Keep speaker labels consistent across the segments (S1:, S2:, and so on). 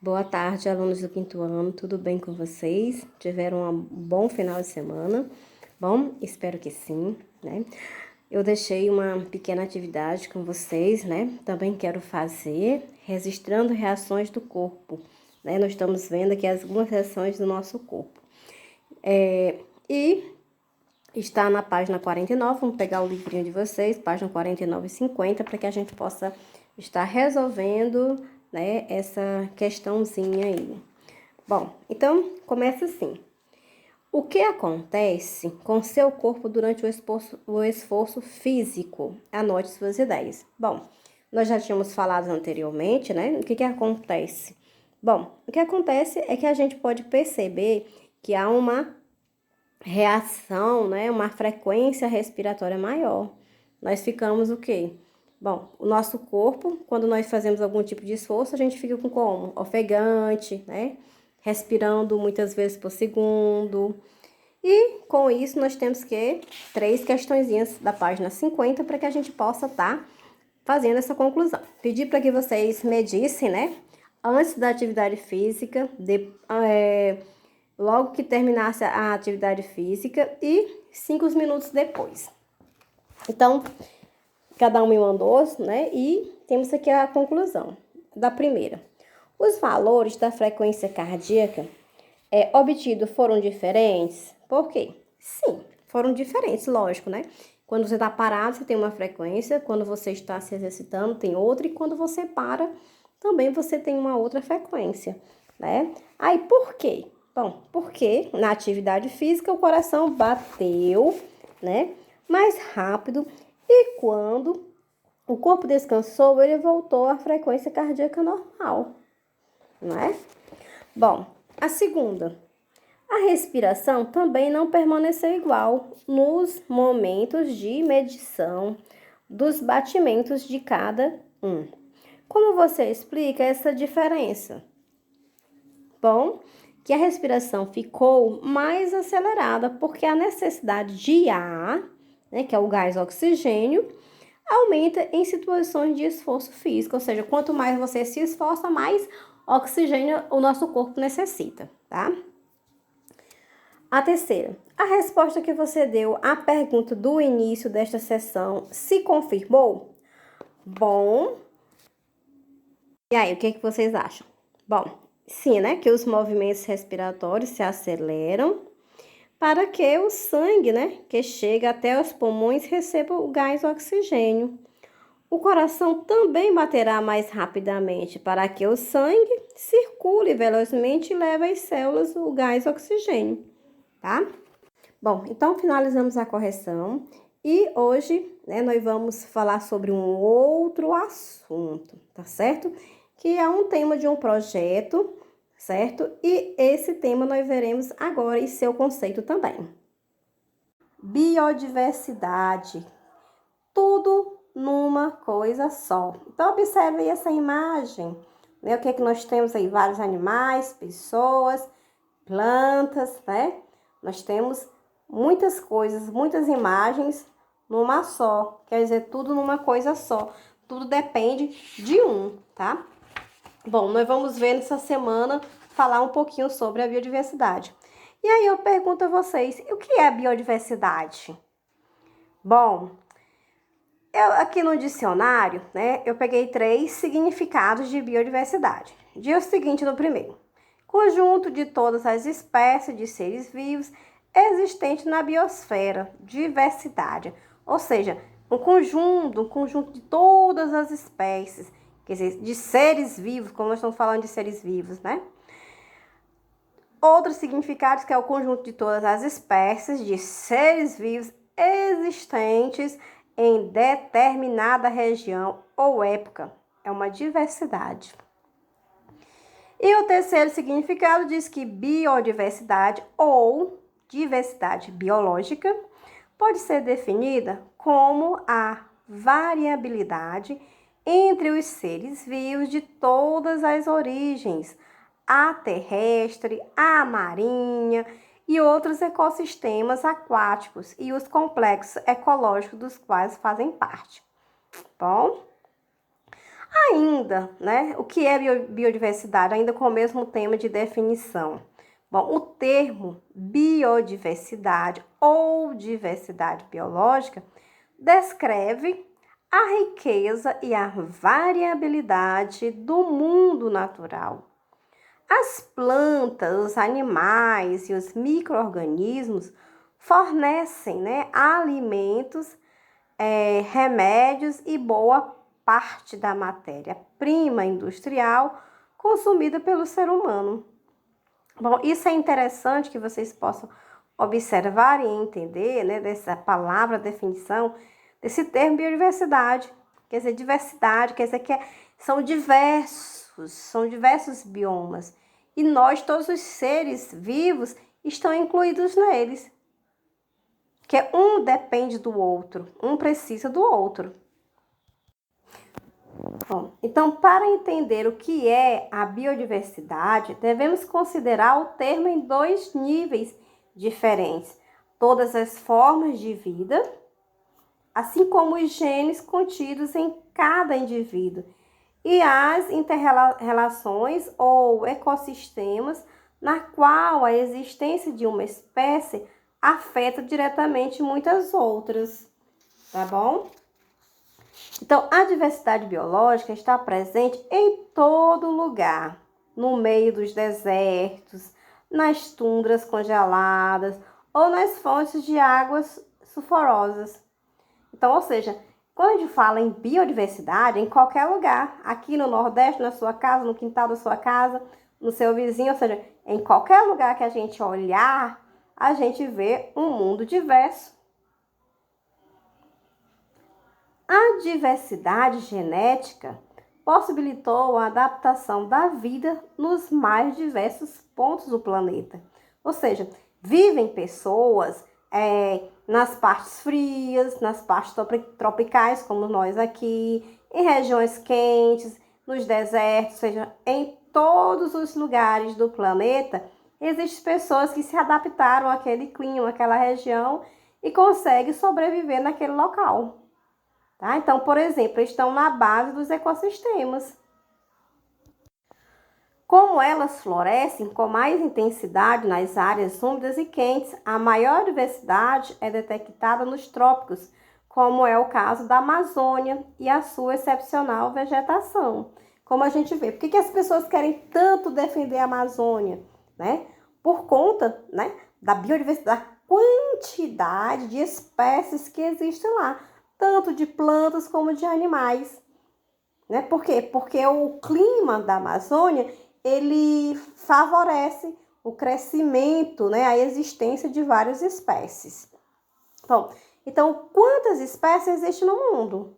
S1: Boa tarde, alunos do quinto ano, tudo bem com vocês? Tiveram um bom final de semana? Bom, espero que sim, né? Eu deixei uma pequena atividade com vocês, né? Também quero fazer, registrando reações do corpo, né? Nós estamos vendo aqui algumas reações do nosso corpo. E está na página 49, vamos pegar o livrinho de vocês, página 49 e 50, para que a gente possa estar resolvendo, né, essa questãozinha aí. Bom, então, começa assim. O que acontece com seu corpo durante o esforço físico? Anote suas ideias. Bom, nós já tínhamos falado anteriormente, né? O que acontece? Bom, o que acontece é que a gente pode perceber que há uma reação, né? Uma frequência respiratória maior. Nós ficamos o quê? Bom, o nosso corpo, quando nós fazemos algum tipo de esforço, a gente fica com como? Ofegante, né? Respirando muitas vezes por segundo. E com isso nós temos que 3 questõezinhas da página 50 para que a gente possa estar fazendo essa conclusão. Pedi para que vocês medissem, né? Antes da atividade física, logo que terminasse a atividade física e 5 minutos depois. Então, cada um me mandou, né? E temos aqui a conclusão da primeira. Os valores da frequência cardíaca obtidos foram diferentes? Por quê? Sim, foram diferentes, lógico, né? Quando você está parado, você tem uma frequência. Quando você está se exercitando, tem outra. E quando você para, também você tem uma outra frequência, né? Aí, por quê? Bom, porque na atividade física o coração bateu, né? Mais rápido. E quando o corpo descansou, ele voltou à frequência cardíaca normal, não é? Bom, a segunda. A respiração também não permaneceu igual nos momentos de medição dos batimentos de cada um. Como você explica essa diferença? Bom, que a respiração ficou mais acelerada porque a necessidade de ar, né, que é o gás oxigênio, aumenta em situações de esforço físico, ou seja, quanto mais você se esforça, mais oxigênio o nosso corpo necessita, tá? A terceira, a resposta que você deu à pergunta do início desta sessão se confirmou? Bom, e aí, o que vocês acham? Bom, sim, né, que os movimentos respiratórios se aceleram para que o sangue, né, que chega até os pulmões receba o gás oxigênio. O coração também baterá mais rapidamente para que o sangue circule velozmente e leve às células o gás oxigênio, tá? Bom, então finalizamos a correção e hoje, né, nós vamos falar sobre um outro assunto, tá certo? Que é um tema de um projeto, certo? E esse tema nós veremos agora e seu conceito também. Biodiversidade. Tudo numa coisa só. Então, observe aí essa imagem, né? O que é que nós temos aí? Vários animais, pessoas, plantas, né? Nós temos muitas coisas, muitas imagens numa só. Quer dizer, tudo numa coisa só. Tudo depende de um, tá? Bom, nós vamos ver nessa semana falar um pouquinho sobre a biodiversidade. E aí eu pergunto a vocês, o que é biodiversidade? Bom, aqui no dicionário, né, eu peguei 3 significados de biodiversidade. Diz o seguinte no primeiro: conjunto de todas as espécies de seres vivos existentes na biosfera, diversidade. Ou seja, um conjunto de todas as espécies, quer dizer, de seres vivos, como nós estamos falando de seres vivos, né? Outros significados que é o conjunto de todas as espécies de seres vivos existentes em determinada região ou época. É uma diversidade. E o terceiro significado diz que biodiversidade ou diversidade biológica pode ser definida como a variabilidade entre os seres vivos de todas as origens, a terrestre, a marinha e outros ecossistemas aquáticos e os complexos ecológicos dos quais fazem parte. Bom, ainda, né? O que é biodiversidade? Ainda com o mesmo tema de definição. Bom, o termo biodiversidade ou diversidade biológica descreve a riqueza e a variabilidade do mundo natural. As plantas, os animais e os micro-organismos fornecem, né, alimentos, remédios e boa parte da matéria-prima industrial consumida pelo ser humano. Bom, isso é interessante que vocês possam observar e entender, né, dessa palavra, definição, desse termo biodiversidade. Quer dizer, diversidade, quer dizer que são diversos biomas. E nós, todos os seres vivos, estão incluídos neles. Que um depende do outro, um precisa do outro. Bom, então, para entender o que é a biodiversidade, devemos considerar o termo em dois níveis diferentes. Todas as formas de vida, assim como os genes contidos em cada indivíduo, e as interrelações ou ecossistemas na qual a existência de uma espécie afeta diretamente muitas outras, tá bom? Então, a diversidade biológica está presente em todo lugar, no meio dos desertos, nas tundras congeladas ou nas fontes de águas sulfurosas. Então, ou seja, quando a gente fala em biodiversidade, em qualquer lugar, aqui no Nordeste, na sua casa, no quintal da sua casa, no seu vizinho, ou seja, em qualquer lugar que a gente olhar, a gente vê um mundo diverso. A diversidade genética possibilitou a adaptação da vida nos mais diversos pontos do planeta. Ou seja, vivem pessoas nas partes frias, nas partes tropicais, como nós aqui, em regiões quentes, nos desertos, ou seja, em todos os lugares do planeta, existem pessoas que se adaptaram àquele clima, àquela região e conseguem sobreviver naquele local. Tá? Então, por exemplo, estão na base dos ecossistemas. Como elas florescem com mais intensidade nas áreas úmidas e quentes, a maior diversidade é detectada nos trópicos, como é o caso da Amazônia e a sua excepcional vegetação. Como a gente vê, por que as pessoas querem tanto defender a Amazônia? Né? Por conta, né, da biodiversidade, da quantidade de espécies que existem lá, tanto de plantas como de animais. Né? Por quê? Porque o clima da Amazônia, ele favorece o crescimento, né, a existência de várias espécies. Bom, então, quantas espécies existem no mundo?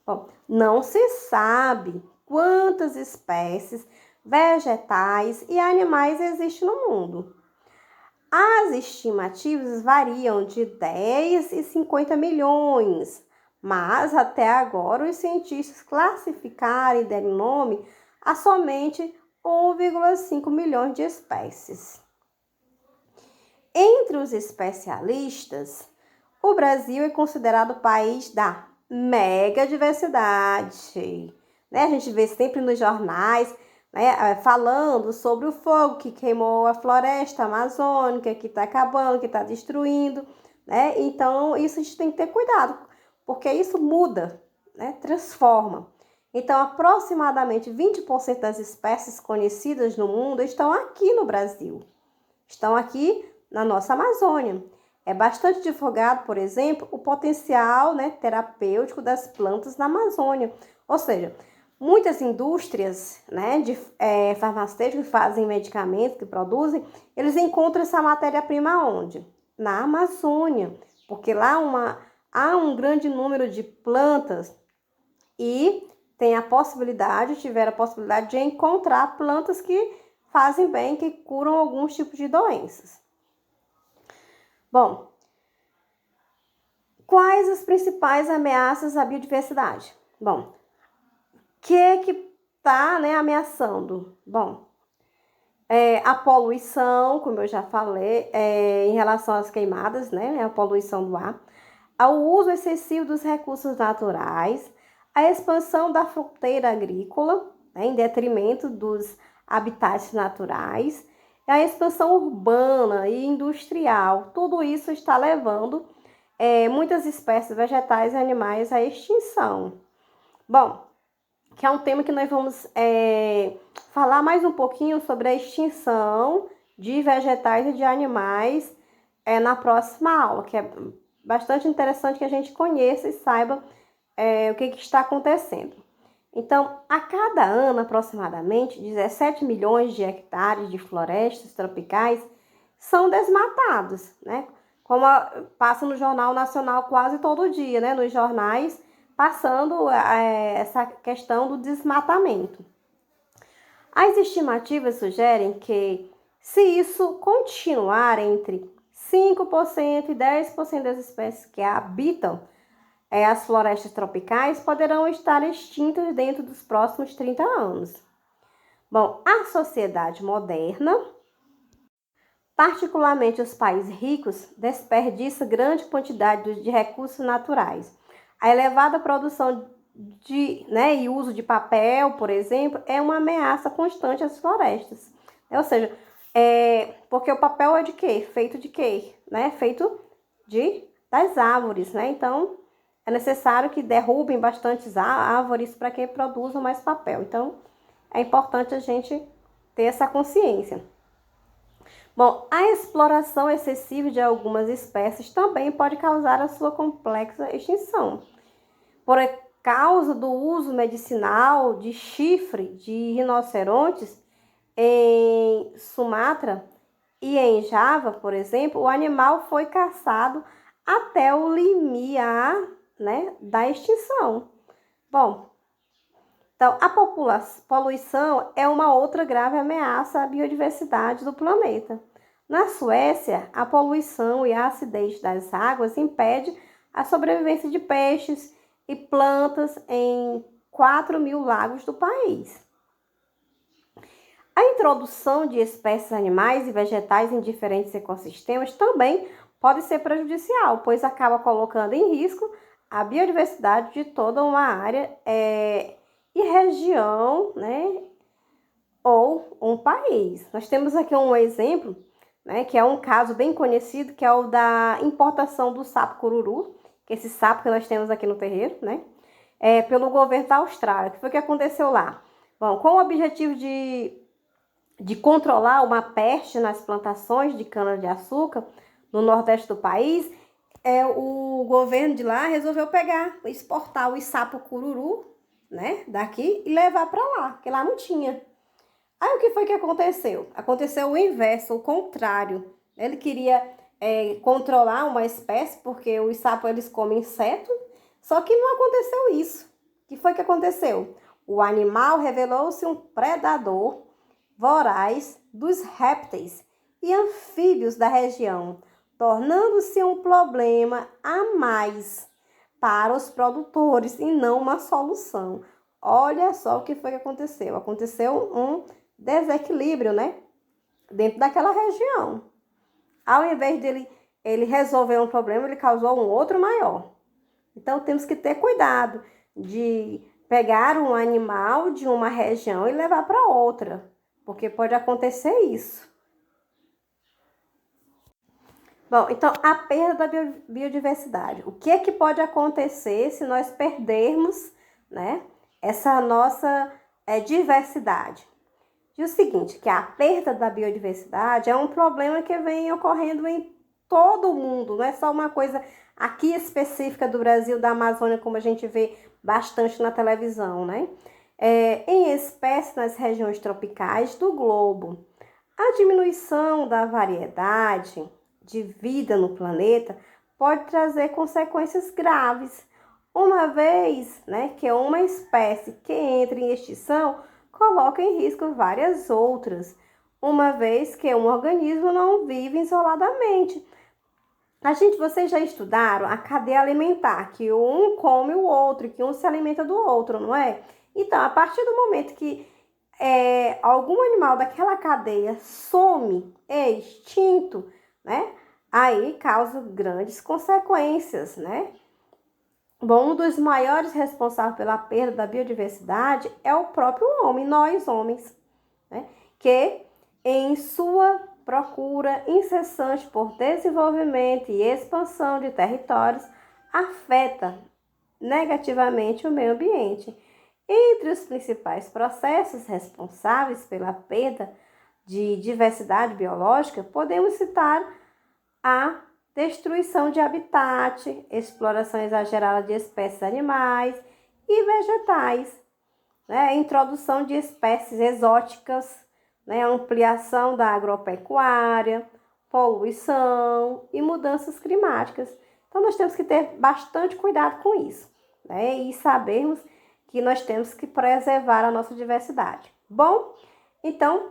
S1: Bom, não se sabe quantas espécies vegetais e animais existem no mundo. As estimativas variam de 10 e 50 milhões, mas até agora os cientistas classificaram e deram nome a somente 1,5 milhões de espécies. Entre os especialistas, o Brasil é considerado o país da megadiversidade. Né? A gente vê sempre nos jornais, né, falando sobre o fogo que queimou a floresta amazônica, que está acabando, que está destruindo, né? Então, isso a gente tem que ter cuidado, porque isso muda, né? Transforma. Então, aproximadamente 20% das espécies conhecidas no mundo estão aqui no Brasil, estão aqui na nossa Amazônia. É bastante divulgado, por exemplo, o potencial, né, terapêutico das plantas na Amazônia, ou seja, muitas indústrias, né, de farmacêuticas que fazem medicamentos, que produzem, eles encontram essa matéria-prima onde? Na Amazônia, porque lá há um grande número de plantas e tiveram a possibilidade de encontrar plantas que fazem bem, que curam alguns tipos de doenças. Bom, quais as principais ameaças à biodiversidade? Bom, que está, né, ameaçando? Bom, a poluição, como eu já falei, em relação às queimadas, né, a poluição do ar, ao uso excessivo dos recursos naturais, a expansão da fronteira agrícola, né, em detrimento dos habitats naturais, e a expansão urbana e industrial. Tudo isso está levando muitas espécies vegetais e animais à extinção. Bom, que é um tema que nós vamos falar mais um pouquinho sobre a extinção de vegetais e de animais na próxima aula, que é bastante interessante que a gente conheça e saiba o que está acontecendo. Então, a cada ano, aproximadamente, 17 milhões de hectares de florestas tropicais são desmatados, né? Como passa no Jornal Nacional quase todo dia, né? Nos jornais, passando essa questão do desmatamento. As estimativas sugerem que, se isso continuar entre 5% e 10% das espécies que habitam as florestas tropicais, poderão estar extintas dentro dos próximos 30 anos. Bom, a sociedade moderna, particularmente os países ricos, desperdiça grande quantidade de recursos naturais. A elevada produção e uso de papel, por exemplo, é uma ameaça constante às florestas. Ou seja, porque o papel é de quê? Feito de quê? Feito das árvores, né? Então, é necessário que derrubem bastantes árvores para que produzam mais papel. Então, é importante a gente ter essa consciência. Bom, a exploração excessiva de algumas espécies também pode causar a sua complexa extinção. Por causa do uso medicinal de chifre de rinocerontes em Sumatra e em Java, por exemplo, o animal foi caçado até o limiar, da extinção. Bom, então a poluição é uma outra grave ameaça à biodiversidade do planeta. Na Suécia, a poluição e a acidez das águas impede a sobrevivência de peixes e plantas em 4.000 lagos do país. A introdução de espécies animais e vegetais em diferentes ecossistemas também pode ser prejudicial, pois acaba colocando em risco a biodiversidade de toda uma área e região, ou um país. Nós temos aqui um exemplo, que é um caso bem conhecido, que é o da importação do sapo cururu, que é esse sapo que nós temos aqui no terreiro, pelo governo da Austrália. O que foi que aconteceu lá? Bom, com o objetivo de controlar uma peste nas plantações de cana-de-açúcar no nordeste do país, o governo de lá resolveu exportar o sapo cururu, daqui e levar para lá, porque lá não tinha. Aí o que foi que aconteceu? Aconteceu o inverso, o contrário. Ele queria controlar uma espécie, porque os sapos eles comem insetos, só que não aconteceu isso. O que foi que aconteceu? O animal revelou-se um predador voraz dos répteis e anfíbios da região, tornando-se um problema a mais para os produtores e não uma solução. Olha só o que foi que aconteceu. Aconteceu um desequilíbrio, dentro daquela região. Ao invés dele ele resolver um problema, ele causou um outro maior. Então, temos que ter cuidado de pegar um animal de uma região e levar para outra, porque pode acontecer isso. Bom, então, a perda da biodiversidade. O que é que pode acontecer se nós perdermos, essa nossa diversidade? Diz o seguinte, que a perda da biodiversidade é um problema que vem ocorrendo em todo o mundo, não é só uma coisa aqui específica do Brasil, da Amazônia, como a gente vê bastante na televisão, em espécies nas regiões tropicais do globo. A diminuição da variedade de vida no planeta pode trazer consequências graves, uma vez que uma espécie que entra em extinção coloca em risco várias outras, uma vez que um organismo não vive isoladamente. Vocês já estudaram a cadeia alimentar, que um come o outro, que um se alimenta do outro, não é? Então, a partir do momento que algum animal daquela cadeia some, é extinto, aí causa grandes consequências, Bom, um dos maiores responsáveis pela perda da biodiversidade é o próprio homem, nós homens, né? Que em sua procura incessante por desenvolvimento e expansão de territórios afeta negativamente o meio ambiente. Entre os principais processos responsáveis pela perda de diversidade biológica, podemos citar a destruição de habitat, exploração exagerada de espécies animais e vegetais, né? A introdução de espécies exóticas, né? A ampliação da agropecuária, poluição e mudanças climáticas. Então, nós temos que ter bastante cuidado com isso, né? E sabermos que nós temos que preservar a nossa diversidade. Bom, então,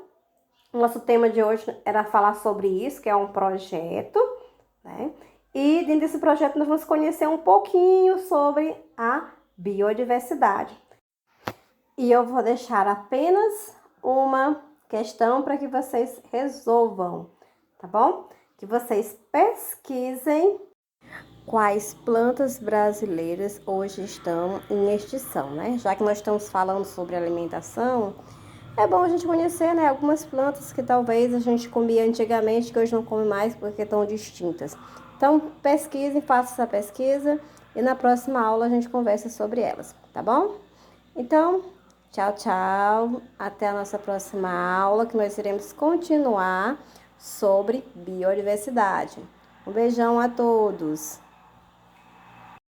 S1: nosso tema de hoje era falar sobre isso, que é um projeto, né? E dentro desse projeto nós vamos conhecer um pouquinho sobre a biodiversidade. E eu vou deixar apenas uma questão para que vocês resolvam, tá bom? Que vocês pesquisem quais plantas brasileiras hoje estão em extinção, né? Já que nós estamos falando sobre alimentação, é bom a gente conhecer, né, algumas plantas que talvez a gente comia antigamente, que hoje não come mais porque estão distintas. Então, pesquise, faça essa pesquisa e na próxima aula a gente conversa sobre elas, tá bom? Então, tchau, tchau. Até a nossa próxima aula, que nós iremos continuar sobre biodiversidade. Um beijão a todos!